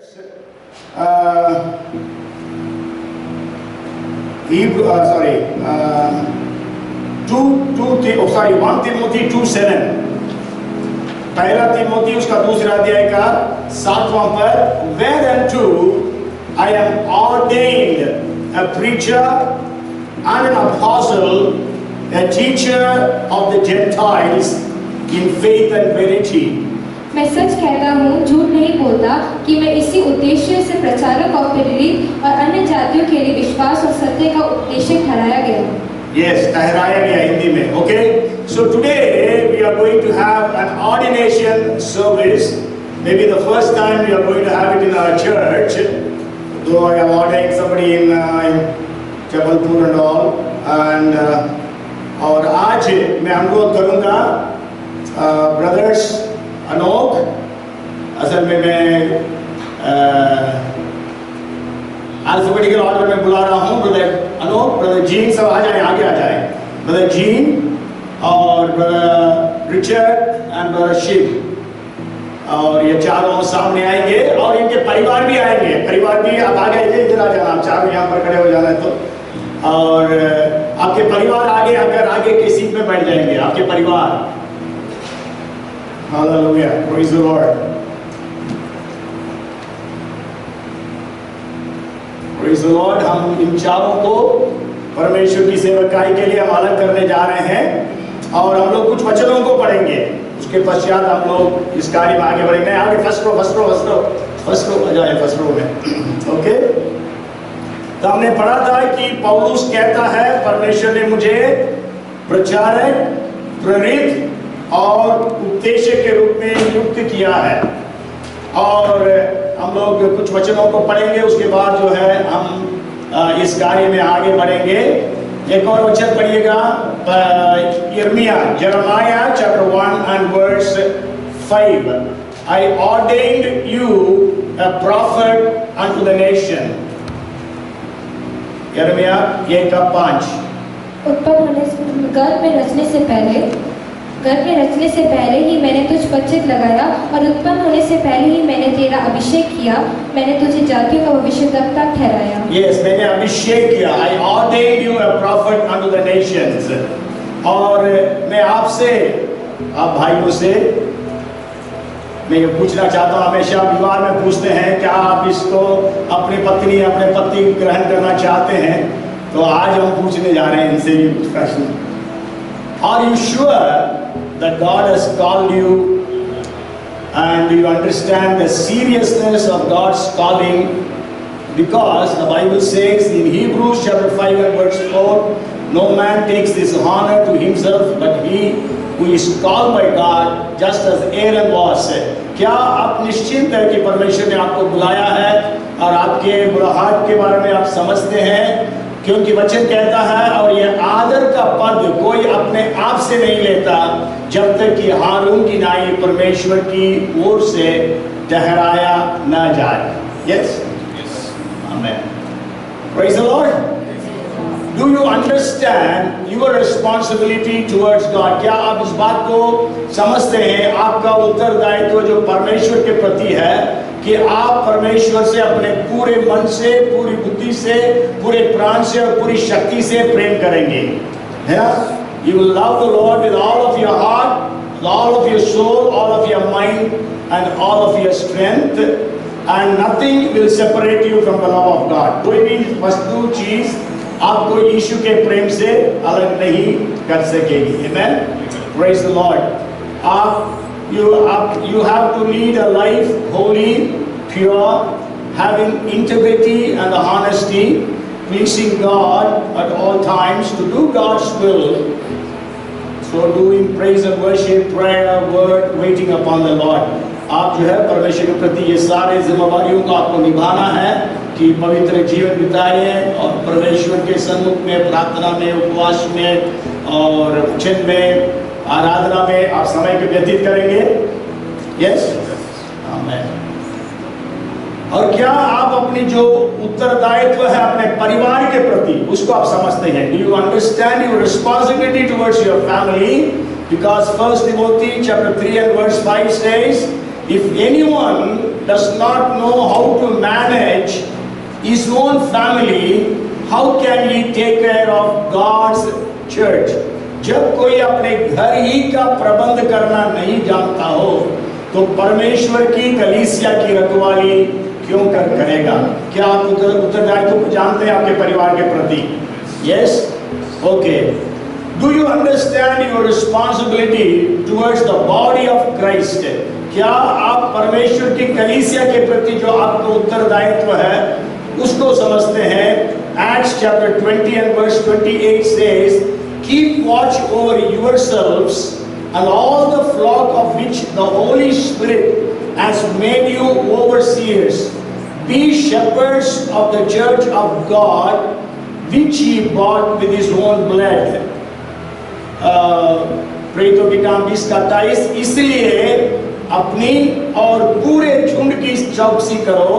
1 Timothy 2:7, पहला तिमोथी उसका दूसरा अध्याय का 7वां पद, whereunto I am ordained a preacher and an apostle, a teacher of the Gentiles in faith and verity. मैं सच कहता हूँ, झूठ नहीं बोलता, कि मैं इसी उद्देश्य से प्रचारक और प्रेरित और अन्य जातियों के लिए विश्वास और सत्य का उपदेशक ठहराया गया। Yes, ठहराया गया हिंदी में. Okay, so today we are going to have an ordination service. Maybe the first time we are going to have it in our church. Though I have ordained somebody in Jabalpur and all. And और आज मैं अनुरोध करूँगा brothers अनोख, असल में मैं alphabetical order में बुला रहा हूँ. ब्रदर अनोख, ब्रदर जीन सब आ जाए, आगे आ जाए. ब्रदर जीन और brother Richard and brother Shiv, और ये चारों सामने आएंगे और इनके परिवार भी आएंगे. परिवार भी आप आगे इधर आ जाना, आप चारों यहाँ पर खड़े हो जाना है तो. और आपके परिवार आगे आकर आगे के सीट में बैठ जाएंगे, आपके परिवार. Hallelujah, praise the Lord. Praise the Lord. हम इन चारों को परमेश्वर की सेवकाई के लिए हम अलग करने जा रहे हैं और हम लोग कुछ वचनों को पढ़ेंगे. उसके पश्चात हम लोग इस कार्य में आगे बढ़ेंगे. आगे फर्स्ट रो आ जाए, फर्स्ट रो में. ओके, तो हमने पढ़ा था कि पौलुस कहता है परमेश्वर ने मुझे प्रचारक, प्रेरित और उपदेशक के रूप में नियुक्त किया है. और हम लोग कुछ वचनों को पढ़ेंगे, उसके बाद जो है हम इस कार्य में आगे बढ़ेंगे. एक और वचन पढ़िएगा, यिर्मयाह, Jeremiah chapter 1 and verse 5. I ordained you a prophet unto the nation. यिर्मयाह 1:5. उत्पन्न होने से गर्भ में रचने से पहले ही मैंने तुझ पर चित्त लगाया और उत्पन्न होने से पहले ही मैंने तेरा अभिषेक किया. मैंने तुझे जातियों का भविष्यद्वक्ता ठहराया. Yes, मैंने अभिषेक किया. I ordained you a prophet unto the nations. और मैं आपसे, आप भाइयों से मैं ये पूछना चाहता हूँ, हमेशा विवाह में पूछते हैं क्या आप इसको अपनी पत्नी अपने पति ग्रहण करना चाहते हैं. तो आज हम पूछने जा रहे हैं इनसे भी कुछ प्रश्न. Are you sure that God has called you and do you understand the seriousness of God's calling? Because the Bible says in Hebrews chapter 5 and verse 4, no man takes this honor to himself but he who is called by God, just as Aaron was. क्या आप निश्चिंत है कि परमेश्वर ने आपको बुलाया है और आपके बुलाहट के बारे में आप समझते हैं? क्योंकि वचन कहता है, और यह आदर का पद कोई अपने आप से नहीं लेता जब तक कि हारून की नाई परमेश्वर की ओर से ठहराया न जाए. Yes? Yes. Amen. Praise the Lord. Do you understand your responsibility towards God? क्या आप इस बात को समझते हैं, आपका उत्तरदायित्व जो परमेश्वर के प्रति है, कि आप परमेश्वर से अपने पूरे मन से, पूरी बुद्धि से, पूरे प्राण से और पूरी शक्ति से प्रेम करेंगे, है ना? You will love the Lord with all of your heart, with all of your soul, all of your mind and all of your strength, and nothing will separate you from the love of God. कोई भी वस्तु, चीज आपको यीशु के प्रेम से अलग नहीं कर सकेगी. Amen. Praise the Lord. You have to lead a life holy, pure, having integrity and honesty, pleasing God at all times, to do God's will. So doing praise and worship, prayer, word, waiting upon the Lord. आप जो है परमेश्वर के प्रति ये सारे जिम्मेदारियों को आपको निभाना है कि पवित्र जीवन बिताएं और परमेश्वर के सन्मुख में, प्रार्थना में, उपवास में और वचन में, आराधना में आप समय के व्यतीत करेंगे. यस, आमेन. और क्या आप अपनी जो उत्तरदायित्व है अपने परिवार के प्रति, उसको आप समझते हैं? Do you understand your responsibility towards your family? Because 1 Timothy chapter 3 and verse 5 says, if anyone does not know how to manage his own family, how can he take care of God's church? जब कोई अपने घर ही का प्रबंध करना नहीं जानता हो, तो परमेश्वर की कलीसिया की रखवाली क्यों करेगा? क्या आप उत्तरदायित्व को जानते हैं आपके परिवार के प्रति? Yes? Okay. Do you understand your responsibility towards the body of Christ? क्या आप परमेश्वर की कलीसिया के प्रति जो आपको उत्तरदायित्व है उसको समझते हैं? Acts chapter 20 and verse 28 says, keep watch over yourselves and all the flock of which the Holy Spirit has made you overseers. Be shepherds of the church of God, which he bought with his own blood. प्रेरितों की काम 20:28, इसलिए अपनी और पूरे झुंड की चौकसी करो,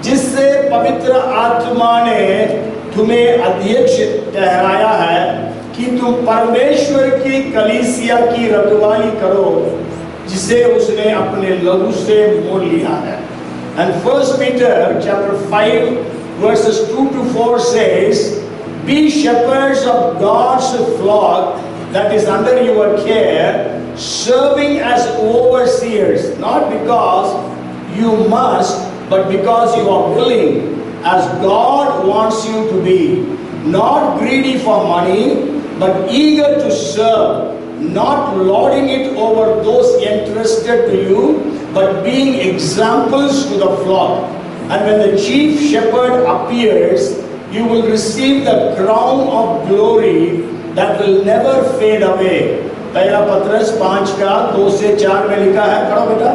जिससे पवित्र आत्मा ने तुम्हें अध्यक्ष ठहराया है कि तुम परमेश्वर की कलीसिया की रखवाली करो, जिसे उसने अपने लहू से मोल लिया है. And 1 Peter chapter 5 verses 2 to 4 says, be shepherds of God's flock that is under your care, serving as overseers, not because you must, but because you are willing, as God wants you to be, not greedy for money, but eager to serve, not lording it over those entrusted to you, but being examples to the flock. And when the chief shepherd appears, you will receive the crown of glory that will never fade away. पहला पत्रस 5:2 से 4 में लिखा है, पढ़ो बेटा.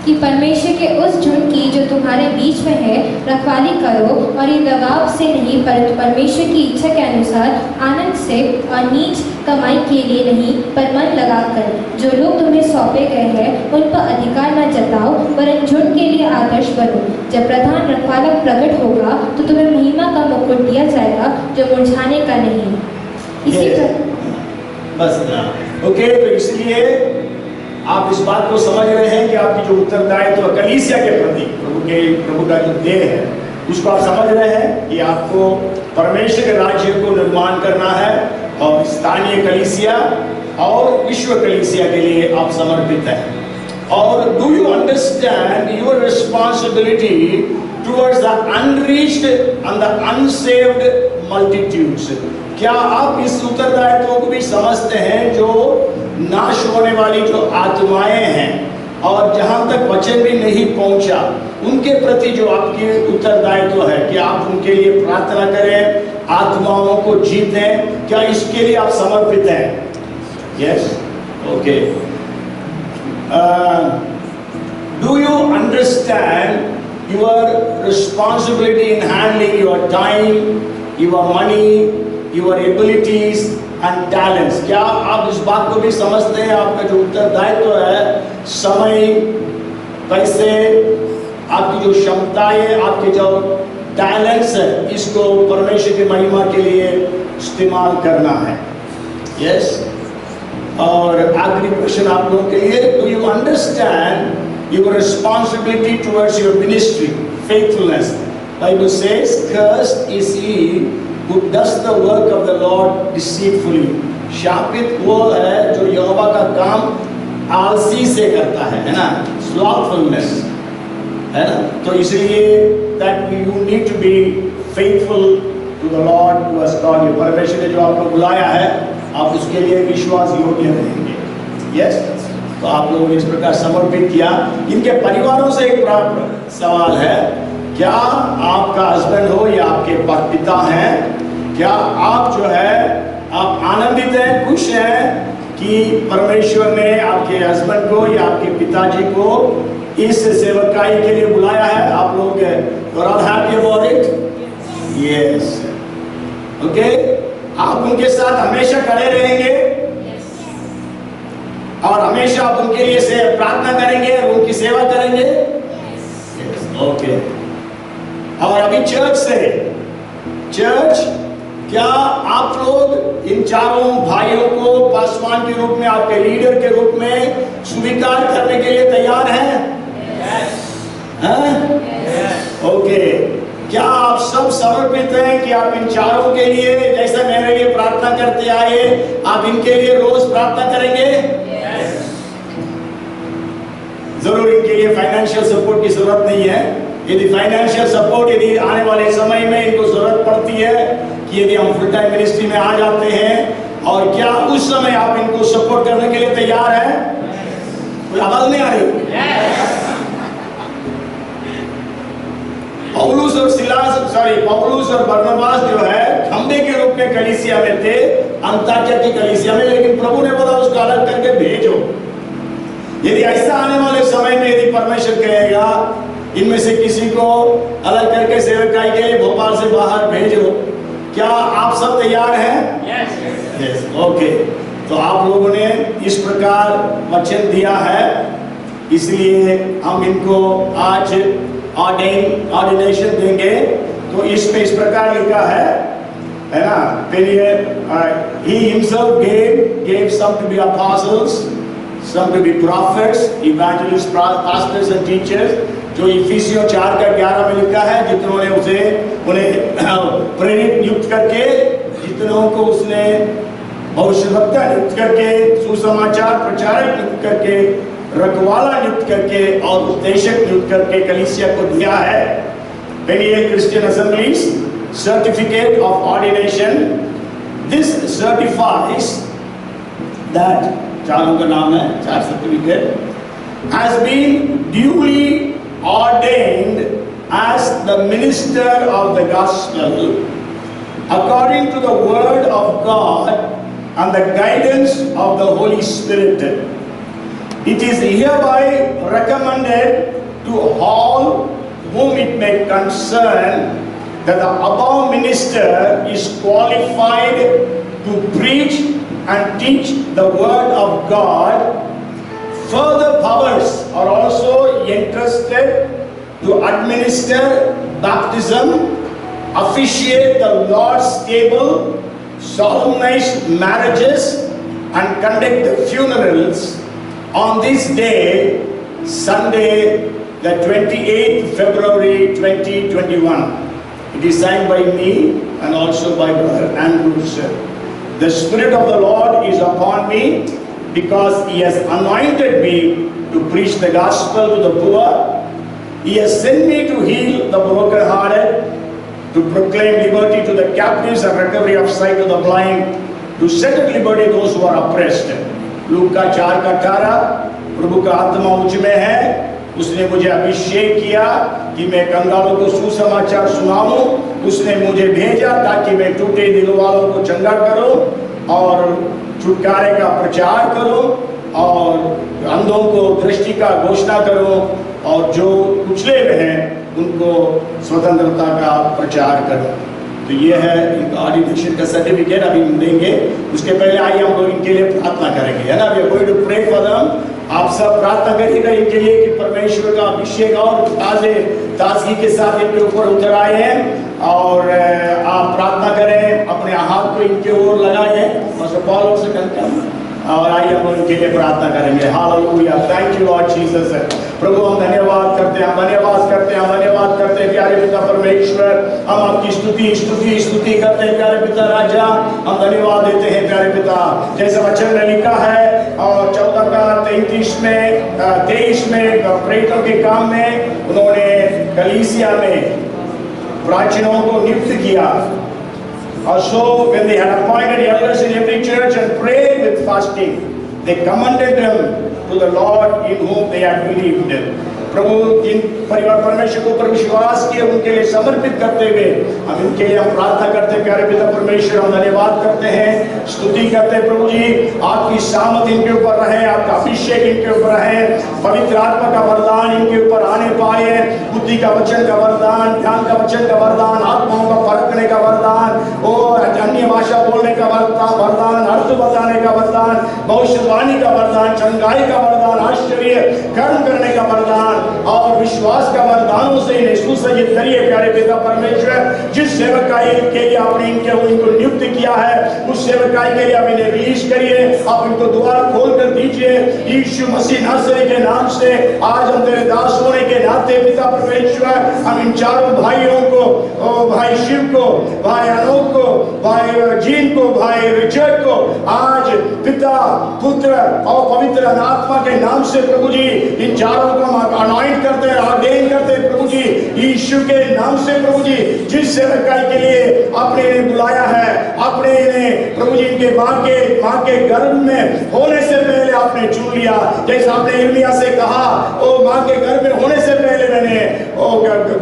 कि परमेश्वर के उस झुंड की जो तुम्हारे बीच में है रखवाली करो, और ये दबाव से नहीं परंतु परमेश्वर की इच्छा के अनुसार आनंद से और नीच कमाई के लिए नहीं पर मन लगाकर. जो लोग तुम्हें सौंपे गए हैं उन पर अधिकार न जताओ, वरन झुंड के लिए आदर्श बनो. जब प्रधान रखवालक प्रकट होगा तो तुम्हें महिमा का मुकुट दिया जाएगा जो मुरझाने का नहीं. इसी बस ना. ओके, तो इसलिए आप इस बात को समझ रहे हैं कि आपकी जो उत्तरदायित्व कलीसिया के प्रति प्रभु का जो देह है उसको आप समझ रहे हैं कि आपको परमेश्वर के राज्य को निर्माण करना है, और स्थानीय कलीसिया और विश्व कलीसिया के लिए आप समर्पित हैं. और do you understand your responsibility towards the unreached and the unsaved multitudes? क्या आप इस उत्तरदायित्व को भी समझते हैं जो नाश होने वाली जो आत्माएं हैं और जहां तक वचन भी नहीं पहुंचा उनके प्रति जो आपकी उत्तरदायित्व है कि आप उनके लिए प्रार्थना करें, आत्माओं को जीतें? क्या इसके लिए आप समर्पित हैं? Yes, okay. Do you understand your responsibility in handling your time, your money, your abilities and talents? क्या आप इस बात को भी समझते हैं आपका जो उत्तरदायित्व है, समय, पैसे, आपकी जो क्षमताएं, आपके जो टैलेंट्स है, इसको परमेश्वर की महिमा के लिए इस्तेमाल करना है? यस. और आखिरी क्वेश्चन आप लोगों के लिए, do you understand your responsibility towards your ministry, faithfulness? Bible says, cursed is he who does the work of the Lord deceitfully. शापित वो है जो यहोवा का काम आलसी से करता है ना, slothfulness, है ना. तो इसलिए that you need to be faithful to the Lord who has called you. परमेश्वर ने जो आपको बुलाया है आप उसके लिए विश्वास योग्य रहेंगे. यस. तो आप लोगों ने इस प्रकार समर्पित किया. इनके परिवारों से एक सवाल है, क्या आपका हस्बैंड हो या आपके पिता हैं, क्या आप जो है आप आनंदित हैं, खुश हैं कि परमेश्वर ने आपके हस्बैंड को या आपके पिताजी को इस सेवकाई के लिए बुलाया है? आप लोग happy about it? Yes. Okay. आप उनके साथ हमेशा खड़े रहेंगे और हमेशा आप उनके लिए से प्रार्थना करेंगे और उनकी सेवा करेंगे? ओके. और अभी चर्च, क्या आप लोग इन चारों भाइयों को पासवान के रूप में, आपके लीडर के रूप में स्वीकार करने के लिए तैयार हैं? हाँ? ओके, क्या आप सब समर्पित हैं कि आप इन चारों के लिए, जैसे मेरे लिए प्रार्थना करते आए, आप इनके लिए रोज प्रार्थना करेंगे? जरूर इनके लिए फाइनेंशियल सपोर्ट की जरूरत नहीं है। यदि फाइनेंशियल सपोर्ट यदि आने वाले समय में इनको जरूरत पड़ती है कि यदि हम फुल टाइम मिनिस्ट्री में आ जाते हैं, और क्या उस समय आप इनको सपोर्ट करने के लिए तैयार हैं? कोई आवाज नहीं आ रही? पौलुस और बरनबास जो है खंबे के रूप में कलीसिया में थे, अंताकिया की कलीसिया में, लेकिन प्रभु ने बोला उसको अलग करके भेजो। यदि ऐसा आने वाले समय में यदि परमेश्वर कहेगा इनमें से किसी को अलग करके सेवकाई के लिए भोपाल से बाहर भेजो, क्या आप सब तैयार हैं? यस। ओके, तो आप लोगों ने इस प्रकार वचन दिया है, इसलिए हम इनको आज ऑर्डिनेशन देंगे। तो इसमें इस प्रकार लिखा है ना? he himself gave some to be apostles, some to be prophets, evangelists, pastors and teachers, जो इफिसियों 4:11 में लिखा है, जितनों ने उन्हें प्रेरित नियुक्त करके, जितनों को उसने भविष्यवक्ता नियुक्त करके, सुसमाचार प्रचारक नियुक्त करके, रखवाला नियुक्त करके और उपदेशक नियुक्त करके कलीसिया को दिया है। Penny Christian Assemblies certificate of ordination, this certifies that चारों का नाम है, 4 certificate, has been duly ordained as the minister of the gospel according to the word of God and the guidance of the Holy Spirit. It is hereby recommended to all whom it may concern that the above minister is qualified to preach and teach the word of God. Further powers are also entrusted to administer baptism, officiate the Lord's table, solemnize marriages, and conduct the funerals on this day, Sunday, the 28th February 2021. It is signed by me and also by Brother Andrew sir. The Spirit of the Lord is upon me because He has anointed me to preach the gospel to the poor. He has sent me to heal the brokenhearted, to proclaim liberty to the captives and recovery of sight to the blind, to set at liberty those who are oppressed. लूका 4:18, प्रभु का आत्मा मुझ में है, उसने मुझे अभिषेक किया कि मैं कंगालों को सुसमाचार सुनाऊं, उसने मुझे भेजा ताकि मैं टूटे दिलों वालों को चंगा करूं और छुटकारे का प्रचार करूं और अंधों को दृष्टि का घोषणा करूं और जो कुचले हुए हैं उनको स्वतंत्रता का प्रचार करूं। तो ये है ऑर्डिनेशन का सर्टिफिकेट अभी देंगे। उसके पहले आइए हम लोग इनके लिए प्रार्थना करेंगे, है ना? We are going to pray for them. आप सब प्रार्थना करिएगा इनके लिए कि परमेश्वर का अभिषेक और ताजगी के साथ इनके ऊपर उतर आए हैं, और आप प्रार्थना करें, अपने हाथ को इनके ओर लगाएं और आइए हम इनके लिए प्रार्थना करेंगे। Hallelujah, thank you Lord Jesus. प्रभु हम धन्यवाद करते हैं, धन्यवाद करते हैं, धन्यवाद करते हैं प्यारे पिता परमेश्वर। हम आपकी स्तुति करते हैं प्यारे पिता राजा। हम धन्यवाद देते हैं प्यारे पिता, जैसे वचन में लिखा है और 14:33 में प्रेरितों के काम में उन्होंने कलीसिया में प्राचीनों को नियुक्त किया। Also, when they had appointed elders in every church and prayed with fasting, they commended them to the Lord in whom they had believed. प्रभु जिन परिवार परमेश्वर को पर विश्वास किए उनके लिए समर्पित करते हुए हम इनके लिए हम प्रार्थना करते हैं प्यारे पिता परमेश्वर। हम धन्यवाद करते हैं, स्तुति करते हैं प्रभु जी, आपकी सामत इनके ऊपर रहे, आपका अभिषेक इनके ऊपर रहे, पवित्र आत्मा का वरदान इनके ऊपर आने पाए, बुद्धि का वचन का वरदान, ज्ञान का वचन का वरदान, आत्माओं का परखने का वरदान, और अन्य भाषा बोलने का वरदान, अर्थ बताने का वरदान, भविष्यवाणी का वरदान, चंगाई का वरदान, आश्चर्य कर्म करने का वरदान और विश्वास का वरदानों से इन्हें सुसज्जित करिए प्यारे पिता परमेश्वर। जिस सेवकाई के लिए आपने इनको नियुक्त किया है, उस सेवकाई के लिए आप इन्हें रिलीज करिए। आप इनको द्वार खोल कर दीजिए यीशु मसीह नासरी के नाम से। आज हम तेरे दास होने के नाते पिता परमेश्वर, हम इन चारों भाइयों को, भाई शिव को, भाई अनोख को, भाई जीन को, भाई रिचर्ड को, आज पिता पुत्र और पवित्र आत्मा के नाम से प्रभु जी इन चारों को हम अनॉइंट करते हैं, ऑर्डेन करते हैं प्रभु जी यीशु के नाम से। प्रभु जी जिस सेवकाई के लिए आपने इन्हें बुलाया है, आपने इन्हें प्रभु जी इनके माँ के गर्भ में होने से पहले आपने चुन लिया। जैसे आपने यिर्मयाह से कहा, ओ माँ के गर्भ में होने से पहले मैंने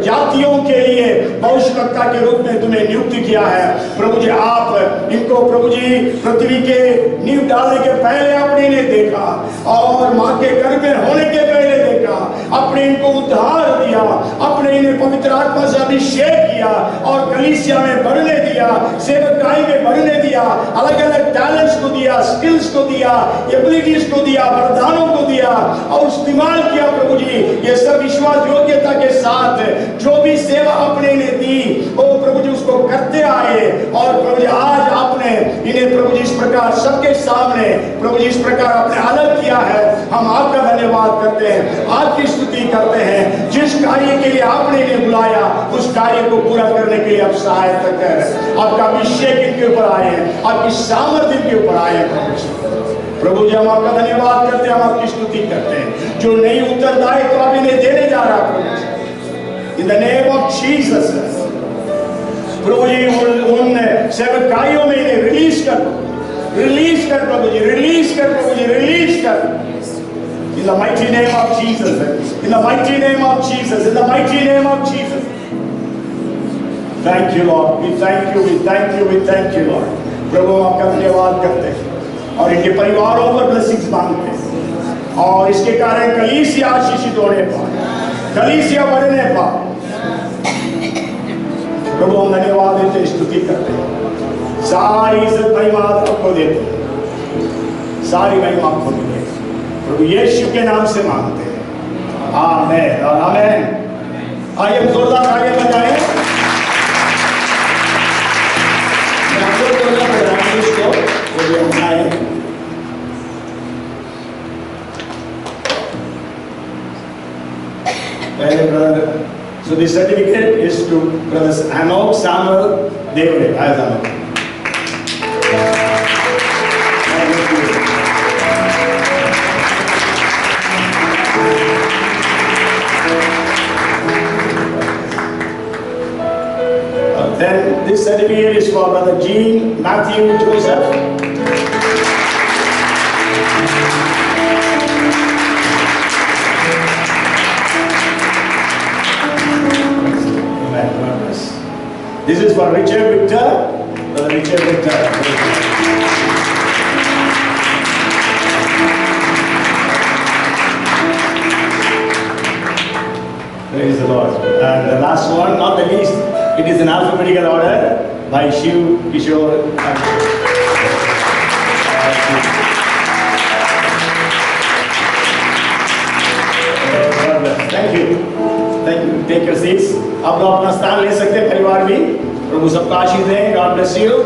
जातियों के लिए भविष्यवक्ता के रूप में तुम्हें नियुक्त किया है। प्रभु जी आप इनको प्रभु जी पृथ्वी के नींव डालने के पहले आपने इन्हें देखा और माँ के गर्भ में होने के पहले देखा, आपने इनको उद्धार दिया, आपने इन्हें पवित्र आत्मा से अभिषेक किया और कलीसिया में बढ़ने दिया, सेवकाई में बढ़ने दिया, अलग अलग टैलेंट्स को दिया, स्किल्स को दिया, एबिलिटीज को दिया, वरदानों को दिया और इस्तेमाल किया। प्रभु जी ये सब विश्वास योग्यता के साथ जो भी सेवा आपने इन्हें दी वो प्रभु जी उसको करते आए और प्रभु जी आज आपने इन्हें प्रभु जी इस प्रकार सबके सामने प्रभु जी इस प्रकार आपने अलग किया है। हम आपका धन्यवाद करते हैं, आपकी स्तुति करते हैं। जिस कार्य के लिए आपने इन्हें बुलाया उस कार्य को पूरा करने के लिए आप सहायता कर, आपका अभिषेक इनके ऊपर आए, आपकी सामर्थ्य इनके ऊपर आए। प्रभु जी हम आपका धन्यवाद करते हैं, हम आपकी स्तुति करते हैं। जो नई उत्तरदायित्व तो आप इन्हें देने जा रहा है in the name of Jesus. प्रभु जी उन सेवकाइयों में इन्हें रिलीज कर प्रभु जी, रिलीज कर प्रभु जी, रिलीज कर in the mighty name of Jesus, in the mighty name of Jesus, in the mighty name of Jesus. Thank you Lord, we thank you, we thank you, we thank you Lord। प्रभु हम आपका धन्यवाद करते हैं और इनके परिवारों पर blessings मांगते हैं और इसके कारण कलीसिया आशीषित होने पाए, कलीसिया बढ़ने पाए। प्रभु हम धन्यवाद देते, स्तुति करते हैं, सारी इज्जत महिमा आपको देते हैं, सारी महिमा आपको देते हैं। प्रभु यीशु के नाम से मांगते हैं, आमीन और आमीन। आइए हम जोरदार तालियां बजाएं। मैं आपको जोरदार बजाएंगे इसको, वो भी हम गाएं। पहले brother, so this certificate is to brothers Anok, Samuel, David, as Anok। Then this certificate is for brother Jean, Matthew, Joseph। This is for Richard Victor, brother Richard Victor। Praise the Lord। And the last one, not the least, it is in alphabetical order by Shiv Kishore। Thank you, thank you। Take your seats। आप लोग अपना स्थान ले सकते हैं, परिवार भी। प्रभु सबका आशीष दें। God bless you।